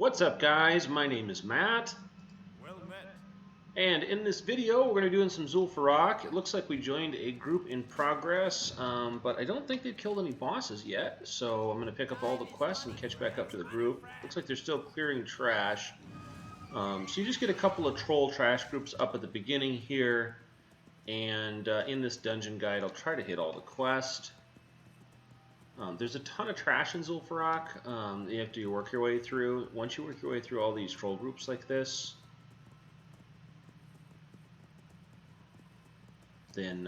What's up, guys? My name is Matt, Well met. and in this video we're going to be doing some Zul'Farrak. It looks like we joined a group in progress, but I don't think they've killed any bosses yet, so I'm going to pick up all the quests and catch back up to the group. Looks like they're still clearing trash, so you just get a couple of troll trash groups up at the beginning here, and in this dungeon guide I'll try to hit all the quests. There's a ton of trash in Zul'Farrak. You have to work your way through. Once you work your way through all these troll groups like this, then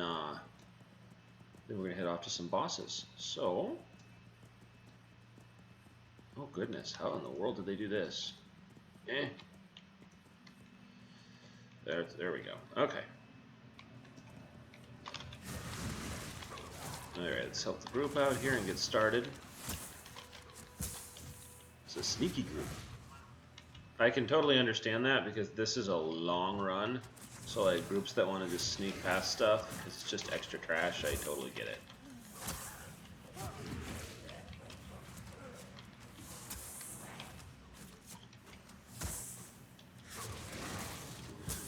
we're going to head off to some bosses. So, oh goodness, how in the world did they do this? There we go. Okay. Alright, let's help the group out here and get started. It's a sneaky group. I can totally understand that because this is a long run. So like groups that want to just sneak past stuff because it's just extra trash, I totally get it.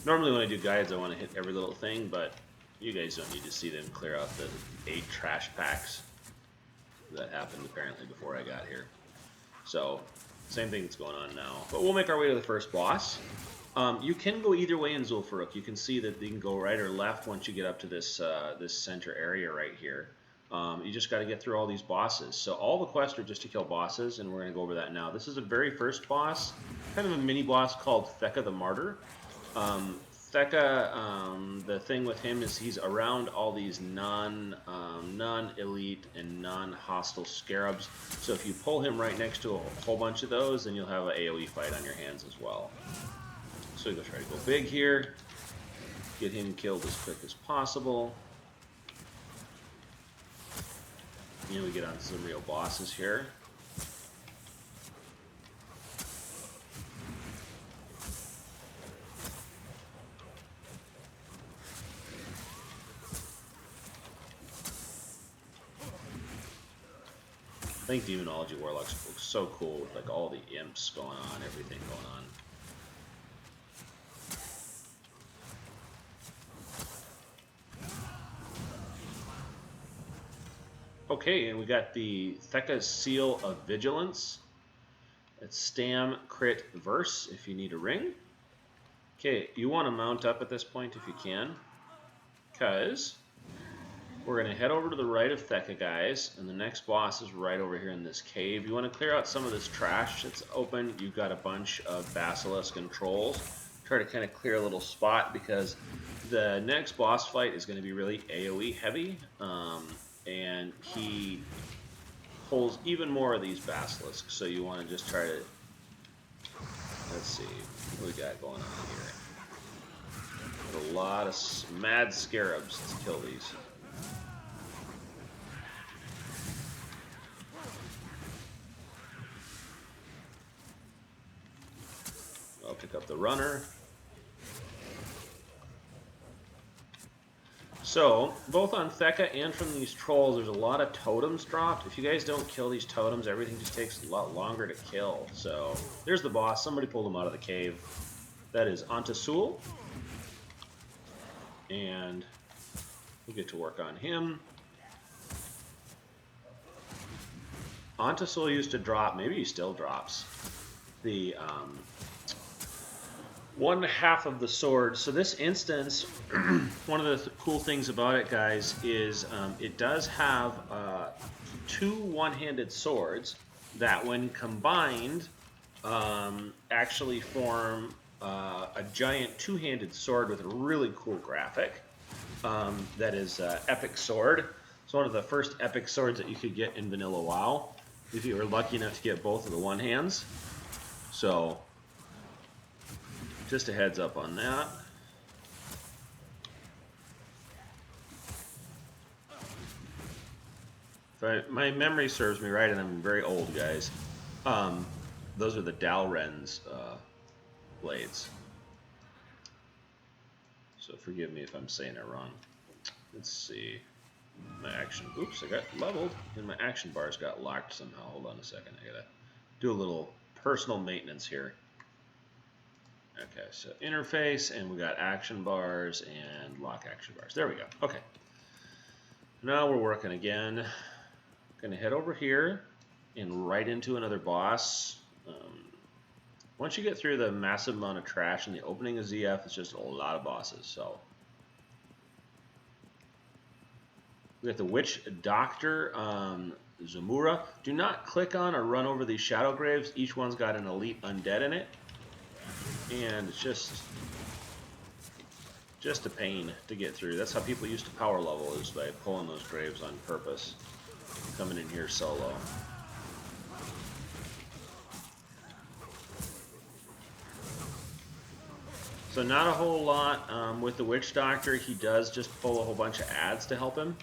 Normally when I do guides I want to hit every little thing, but you guys don't need to see them clear out the 8 trash packs that happened apparently before I got here. So, same thing that's going on now. But we'll make our way to the first boss. You can go either way in Zul'Farrak. You can see that you can go right or left once you get up to this this center area right here. You just got to get through all these bosses. So all the quests are just to kill bosses, and we're going to go over that now. This is the very first boss, kind of a mini boss called Becca the Martyr. Becca, the thing with him is he's around all these non-elite and non-hostile scarabs. So if you pull him right next to a whole bunch of those, then you'll have an AoE fight on your hands as well. So you'll try to go big here, get him killed as quick as possible. And we get on to some real bosses here. I think Demonology Warlocks looks so cool with like all the imps going on, everything going on. Okay, and we got the Thecka's Seal of Vigilance. It's Stam, Crit, Verse if you need a ring. Okay, you want to mount up at this point if you can, because we're going to head over to the right of Thecka, guys, and the next boss is right over here in this cave. You want to clear out some of this trash that's open. You've got a bunch of basilisk and trolls. Try to kind of clear a little spot because the next boss fight is going to be really AoE heavy, and he pulls even more of these basilisks, so you want to just try to, let's see, what we got going on here. A lot of mad scarabs to kill these. I'll pick up the runner. So, both on Thecka and from these trolls, there's a lot of totems dropped. If you guys don't kill these totems, everything just takes a lot longer to kill. So, there's the boss. Somebody pulled him out of the cave. That is Sul. And we'll get to work on him. Sul used to drop, maybe he still drops, the one half of the sword. So this instance, one of the cool things about it, guys, is it does have 2 one-handed swords that when combined actually form a giant 2-handed sword with a really cool graphic. That is Epic Sword. It's one of the first epic swords that you could get in Vanilla WoW, if you were lucky enough to get both of the one-hands. So just a heads up on that. If my memory serves me right, and I'm very old, guys, those are the Dalren's blades. So forgive me if I'm saying it wrong. Let's see. My action, oops, I got leveled, and my action bars got locked somehow. Hold on a second, I gotta do a little personal maintenance here. Okay, so interface, and we got action bars and lock action bars. There we go. Okay. Now we're working again. Gonna head over here and right into another boss. Once you get through the massive amount of trash in the opening of ZF, it's just a lot of bosses. So we got the Witch Doctor, Zamura. Do not click on or run over these shadow graves. Each one's got an elite undead in it, and it's just a pain to get through. That's how people used to power level, is by pulling those graves on purpose. Coming in here solo. So not a whole lot with the Witch Doctor. He does just pull a whole bunch of ads to help him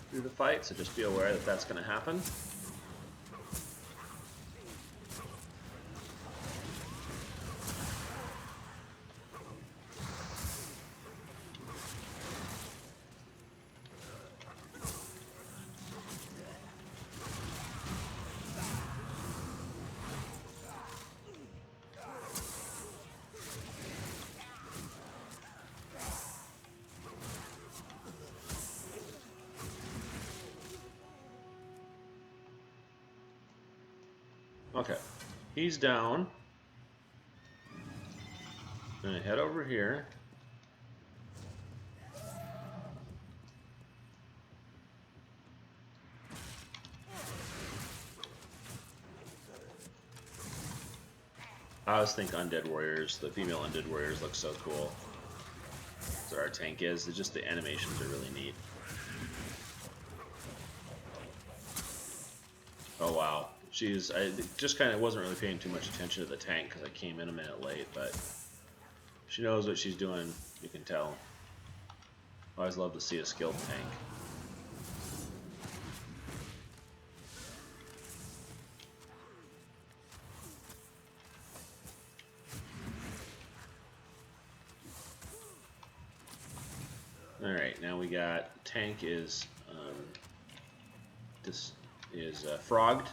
through the fight, so just be aware that that's going to happen. Okay, he's down. I'm gonna head over here. I always think undead warriors, the female undead warriors, look so cool. That's what our tank is. It's just the animations are really neat. Oh wow. I just kind of wasn't really paying too much attention to the tank because I came in a minute late, but she knows what she's doing, you can tell. I always love to see a skilled tank. Alright, now we got tank is frogged.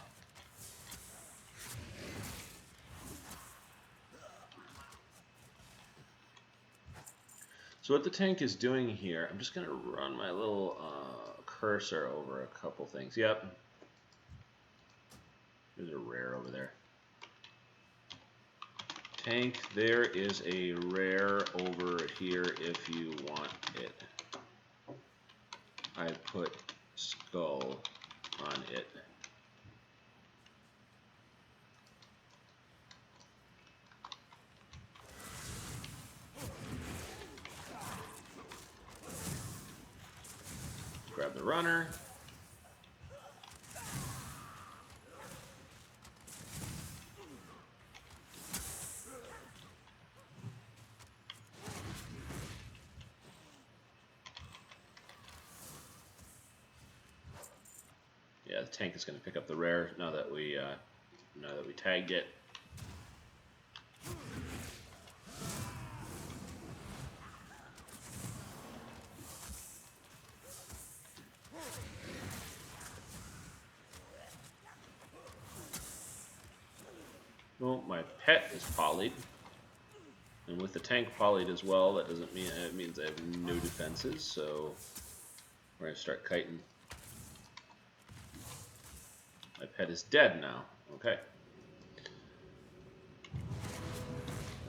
So what the tank is doing here, I'm just going to run my little cursor over a couple things. Yep. There's a rare over there. Tank, there is a rare over here if you want it. I put skull on it. Grab the runner. Yeah, the tank is going to pick up the rare now that we tagged it. Well, my pet is polyed, and with the tank polyed as well, that doesn't mean it means I have no defenses. So we're gonna start kiting. My pet is dead now. Okay,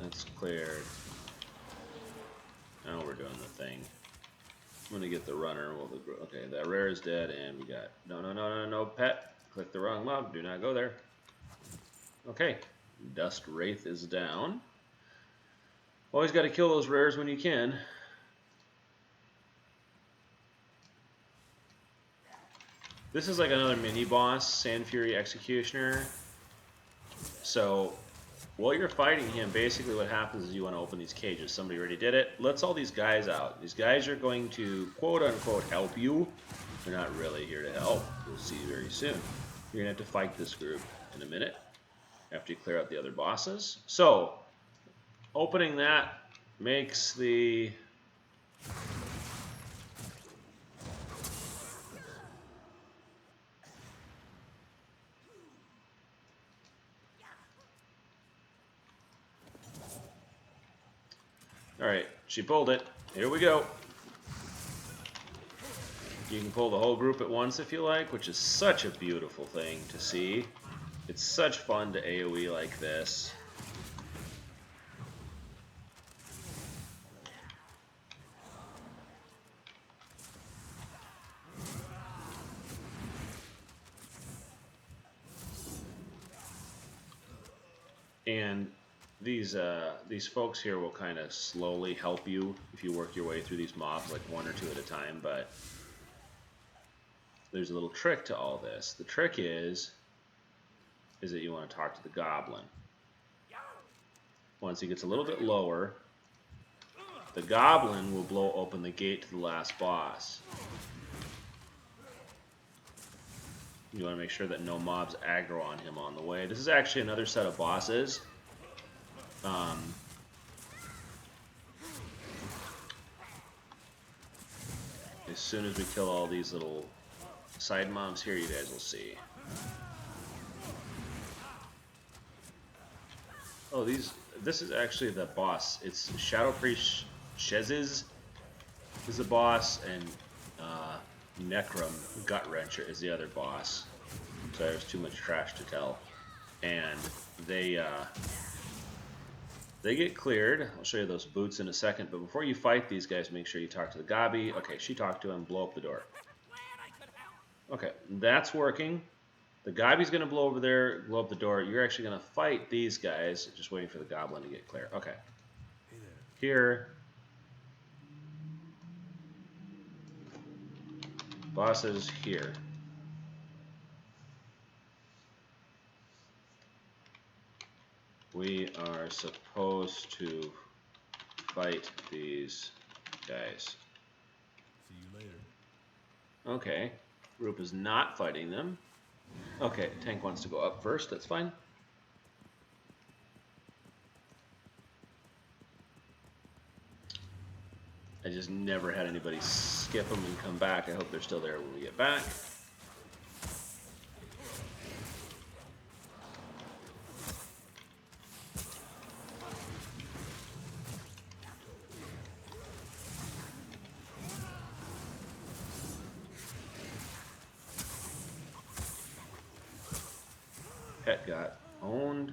that's cleared. Now we're doing the thing. I'm gonna get the runner. Okay, that rare is dead, and we got no pet. Click the wrong mob. Do not go there. Okay. Dust Wraith is down. Always got to kill those rares when you can. This is like another mini boss, Sand Fury Executioner. So while you're fighting him, basically what happens is you want to open these cages. Somebody already did it. Let's all these guys out. These guys are going to quote unquote help you. They're not really here to help. We'll see very soon. You're gonna have to fight this group in a minute after you clear out the other bosses. So, opening that makes the Alright, she pulled it. Here we go. You can pull the whole group at once if you like, which is such a beautiful thing to see. It's such fun to AoE like this. And these folks here will kind of slowly help you if you work your way through these mobs, like one or two at a time, but there's a little trick to all this. The trick is that you want to talk to the Goblin. Once he gets a little bit lower, the Goblin will blow open the gate to the last boss. You want to make sure that no mobs aggro on him on the way. This is actually another set of bosses. As soon as we kill all these little side mobs here, you guys will see. Oh, this is actually the boss. It's Shadow Priest Shez's is the boss, and Necrum Gut Wrencher is the other boss. Sorry, there's too much trash to tell. And they get cleared. I'll show you those boots in a second, but before you fight these guys, make sure you talk to the Gabi. Okay, she talked to him. Blow up the door. Okay, that's working. The Gabi's going to blow over there, blow up the door. You're actually going to fight these guys. Just waiting for the Goblin to get clear. Okay. Here. Boss is here. We are supposed to fight these guys. See you later. Okay. Group is not fighting them. Okay, tank wants to go up first. That's fine. I just never had anybody skip them and come back. I hope they're still there when we get back. Pet got owned.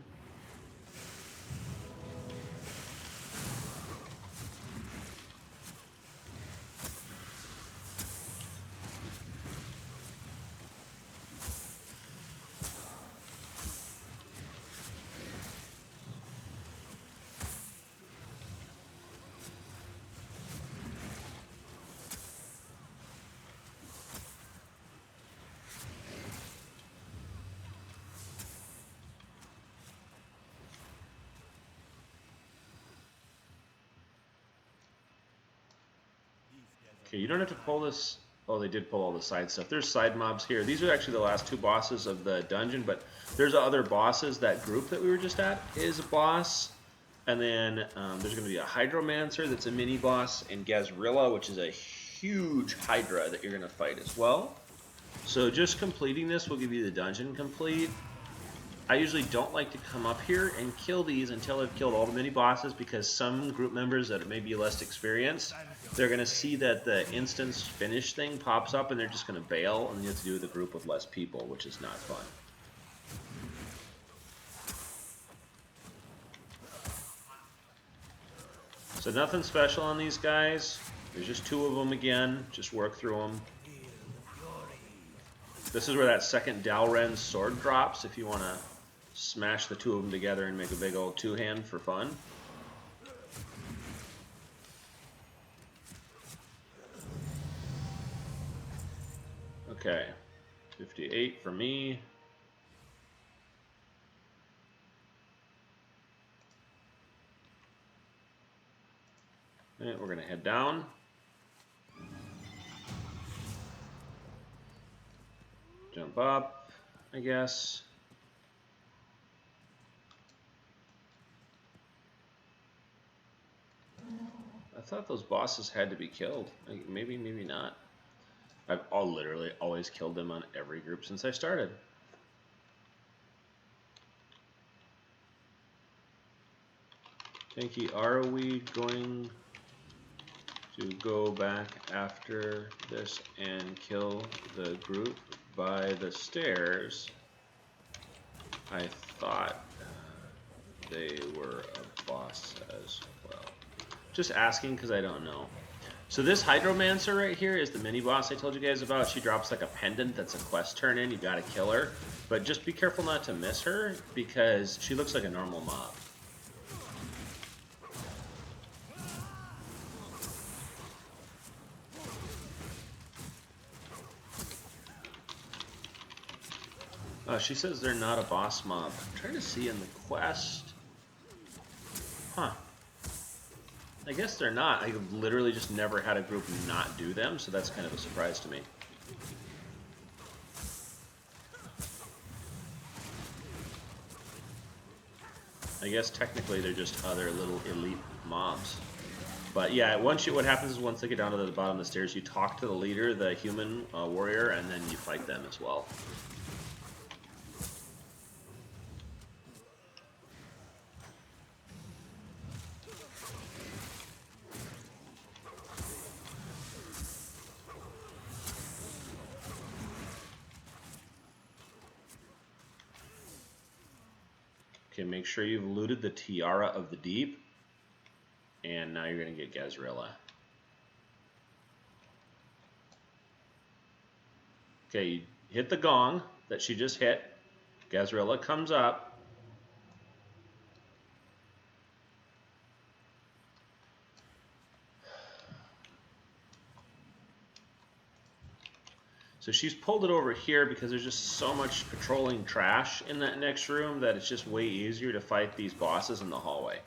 Okay, you don't have to pull this. Oh, they did pull all the side stuff. There's side mobs here. These are actually the last two bosses of the dungeon, but there's other bosses. That group that we were just at is a boss. And then there's going to be a Hydromancer that's a mini boss, and Gaz'rilla, which is a huge Hydra that you're going to fight as well. So just completing this will give you the dungeon complete. I usually don't like to come up here and kill these until I've killed all the mini bosses, because some group members that may be less experienced, they're going to see that the instance finish thing pops up and they're just going to bail, and you have to do the group with less people, which is not fun. So nothing special on these guys. There's just two of them again. Just work through them. This is where that second Dalren's sword drops if you want to smash the two of them together and make a big old two-hand for fun. Okay, 58 for me. And we're going to head down. Jump up, I guess. I thought those bosses had to be killed. Maybe, maybe not. I've literally always killed them on every group since I started. Tanky, are we going to go back after this and kill the group by the stairs? I thought they were a boss as well. Just asking because I don't know. So this Hydromancer right here is the mini boss I told you guys about. She drops like a pendant that's a quest turn in. You gotta kill her. But just be careful not to miss her because she looks like a normal mob. She says they're not a boss mob. I'm trying to see in the quest. Huh. I guess they're not. I literally just never had a group not do them, so that's kind of a surprise to me. I guess technically they're just other little elite mobs. But yeah, what happens is once they get down to the bottom of the stairs, you talk to the leader, the human warrior, and then you fight them as well. Okay, make sure you've looted the Tiara of the Deep. And now you're going to get Gaz'rilla. Okay, you hit the gong that she just hit. Gaz'rilla comes up. So she's pulled it over here because there's just so much patrolling trash in that next room that it's just way easier to fight these bosses in the hallway.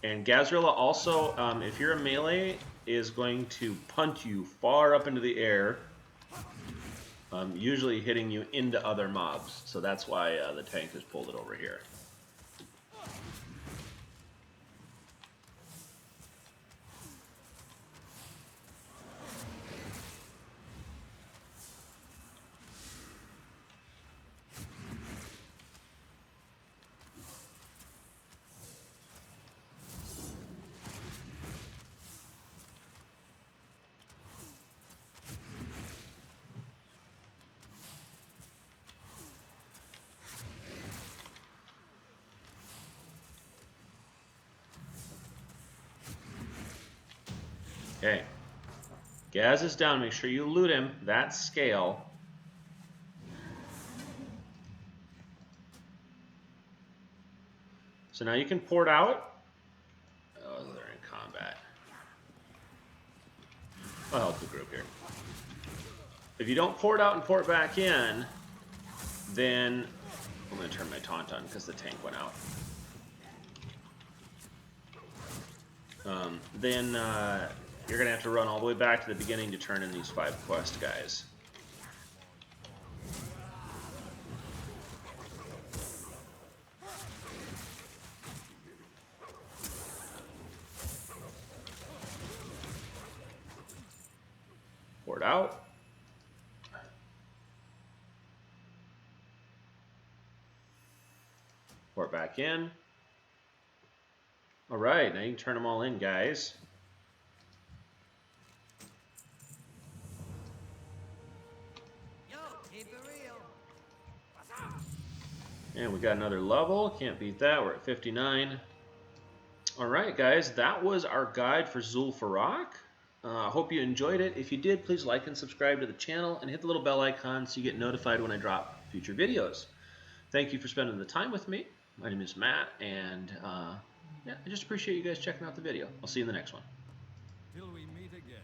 And Gaz'rilla also, if you're a melee, is going to punt you far up into the air, usually hitting you into other mobs. So that's why the tank has pulled it over here. Okay. Gaz is down. Make sure you loot him. That's scale. So now you can port out. Oh, they're in combat. I'll help the group here. If you don't port out and port back in, then I'm going to turn my taunt on because the tank went out. Then you're going to have to run all the way back to the beginning to turn in these 5 quest guys. Port out. Port back in. All right, now you can turn them all in, guys. Yo, keep it real. And we got another level. Can't beat that. We're at 59. All right, guys, that was our guide for Zul'Farrak. I hope you enjoyed it. If you did, please like and subscribe to the channel and hit the little bell icon so you get notified when I drop future videos. Thank you for spending the time with me. My name is Matt, and yeah, I just appreciate you guys checking out the video. I'll see you in the next one. Till we meet again.